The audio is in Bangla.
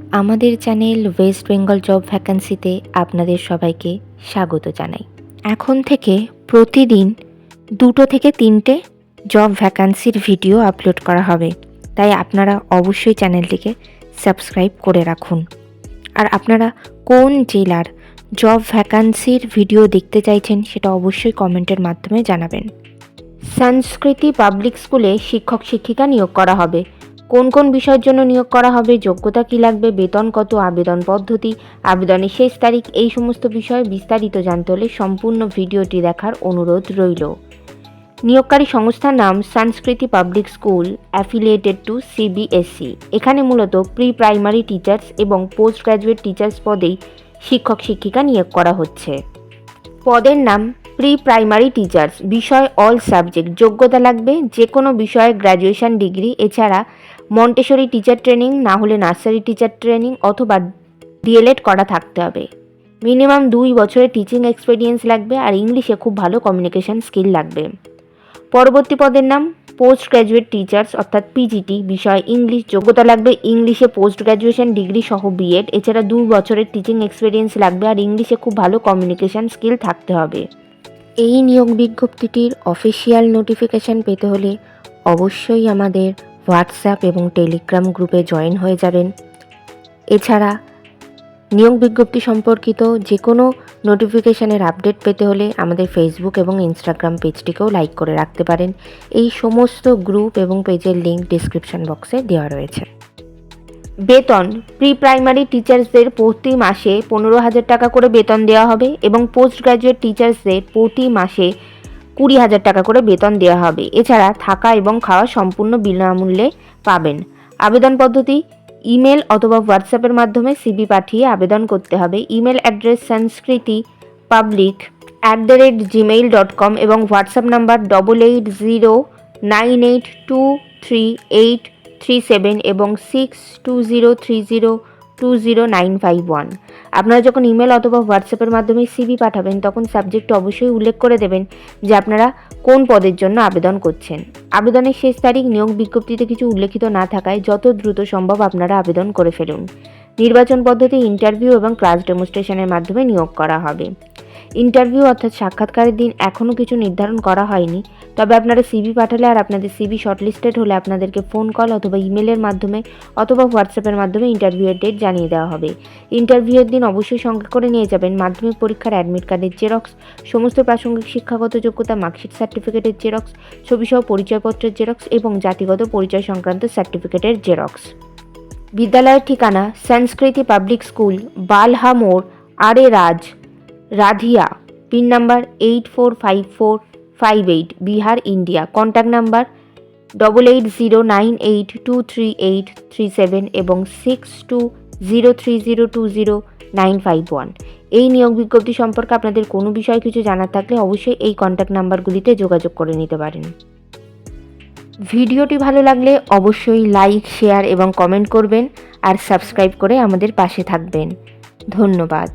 আমাদের চ্যানেল ওয়েস্ট বেঙ্গল জব ভ্যাকান্সিতে আপনাদের সবাইকে স্বাগত জানাই। এখন থেকে প্রতিদিন 2 থেকে 3টে জব ভ্যাকান্সির ভিডিও আপলোড করা হবে, তাই আপনারা অবশ্যই চ্যানেলটিকে সাবস্ক্রাইব করে রাখুন। আর আপনারা কোন জেলার জব ভ্যাকান্সির ভিডিও দেখতে চাইছেন সেটা অবশ্যই কমেন্টের মাধ্যমে জানাবেন। সংস্কৃতি পাবলিক স্কুলে শিক্ষক শিক্ষিকা নিয়োগ করা হবে। কোন কোন বিষয়ের জন্য নিয়োগ করা হবে, যোগ্যতা কী লাগবে, বেতন কত, আবেদন পদ্ধতি, আবেদনের শেষ তারিখ, এই সমস্ত বিষয়ে বিস্তারিত জানতে হলে সম্পূর্ণ ভিডিওটি দেখার অনুরোধ রইল। নিয়োগকারী সংস্থার নাম সংস্কৃতি public school affiliated to CBSE. এখানে মূলত প্রি প্রাইমারি টিচার্স এবং পোস্ট গ্র্যাজুয়েট টিচার্স পদেই শিক্ষক শিক্ষিকা নিয়োগ করা হচ্ছে। পদের নাম প্রি প্রাইমারি টিচার্স, বিষয় অল সাবজেক্ট, যোগ্যতা লাগবে যে কোনো বিষয়ে গ্র্যাজুয়েশন ডিগ্রি, এছাড়া মন্টেসরি টিচার ট্রেনিং, না হলে নার্সারি টিচার ট্রেনিং অথবা ডিএলএড করা থাকতে হবে। মিনিমাম 2 বছরের টিচিং এক্সপিরিয়েন্স লাগবে, আর ইংলিশে খুব ভালো কমিউনিকেশন স্কিল লাগবে। পরবর্তী পদের নাম পোস্ট গ্র্যাজুয়েট টিচার্স অর্থাৎ পিজিটি, বিষয় ইংলিশ, যোগ্যতা লাগবে ইংলিশে পোস্ট গ্র্যাজুয়েশন ডিগ্রি সহ বিএড, এছাড়া 2 বছরের টিচিং এক্সপিরিয়েন্স লাগবে, আর ইংলিশে খুব ভালো কমিউনিকেশন স্কিল থাকতে হবে। এই নিয়োগ বিজ্ঞপ্তিটির অফিসিয়াল নোটিফিকেশান পেতে হলে অবশ্যই আমাদের হোয়াটসঅ্যাপ এবং টেলিগ্রাম গ্রুপে জয়েন হয়ে যাবেন। এছাড়া নিয়োগ বিজ্ঞপ্তি সম্পর্কিত যে কোনো নোটিফিকেশানের আপডেট পেতে হলে আমাদের ফেসবুক এবং ইনস্টাগ্রাম পেজটিকেও লাইক করে রাখতে পারেন। এই সমস্ত গ্রুপ এবং পেজের লিঙ্ক ডিসক্রিপশন বক্সে দেওয়া রয়েছে। বেতন প্রি প্রাইমারি টিচার্সদের প্রতি মাসে 15,000 টাকা করে বেতন দেওয়া হবে এবং পোস্ট গ্র্যাজুয়েট টিচার্সদের প্রতি মাসে 20,000 টাকা করে বেতন দেওয়া হবে। এছাড়া থাকা এবং খাওয়া সম্পূর্ণ বিনামূল্যে পাবেন। আবেদন পদ্ধতি ইমেল অথবা হোয়াটসঅ্যাপের মাধ্যমে সিভি পাঠিয়ে আবেদন করতে হবে। ইমেল অ্যাড্রেস sanskritypublic@gmail.com এবং হোয়াটসঅ্যাপ নাম্বার 8809823837 এবং 6203020951। আপনারা যখন ইমেল অথবা হোয়াটসঅ্যাপের মাধ্যমে সিভি পাঠাবেন তখন সাবজেক্টে অবশ্যই উল্লেখ করে দেবেন যে আপনারা কোন পদের জন্য আবেদন করছেন। আবেদনের শেষ তারিখ নিয়োগ বিজ্ঞপ্তিতে কিছু উল্লেখিত না থাকায় যত দ্রুত সম্ভব আপনারা আবেদন করে ফেলুন। নির্বাচন পদ্ধতি ইন্টারভিউ এবং ক্লাস ডেমনস্ট্রেশনের মাধ্যমে নিয়োগ করা হবে। ইন্টারভিউ অর্থাৎ সাক্ষাৎকারের দিন এখনও কিছু নির্ধারণ করা হয়নি, তবে আপনারা সিভি পাঠালে আর আপনাদের সিভি শর্টলিস্টেড হলে আপনাদেরকে ফোন কল অথবা ইমেলের মাধ্যমে অথবা হোয়াটসঅ্যাপের মাধ্যমে ইন্টারভিউয়ের ডেট জানিয়ে দেওয়া হবে। ইন্টারভিউয়ের দিন অবশ্যই সঙ্গে করে নিয়ে যাবেন মাধ্যমিক পরীক্ষার অ্যাডমিট কার্ডের জেরক্স, সমস্ত প্রাসঙ্গিক শিক্ষাগত যোগ্যতা মার্কশিট সার্টিফিকেটের জেরক্স, ছবিসহ পরিচয়পত্রের জেরক্স এবং জাতিগত পরিচয় সংক্রান্ত সার্টিফিকেটের জেরক্স। বিদ্যালয়ের ঠিকানা সংস্কৃতি পাবলিক স্কুল, বালহা মোড়, Areraj, Radhiya, pin number 845458, Bihar, India. Contact number 8809823837 এবং 6203020951। এই নিয়োগ বিজ্ঞপ্তি সম্পর্কে আপনাদের কোনো বিষয়ে কিছু জানার থাকলে অবশ্যই এই কন্ট্যাক্ট নাম্বারগুলিতে যোগাযোগ করে নিতে পারেন। ভিডিওটি ভালো লাগলে অবশ্যই লাইক, শেয়ার এবং কমেন্ট করবেন, আর সাবস্ক্রাইব করে আমাদের পাশে থাকবেন। ধন্যবাদ।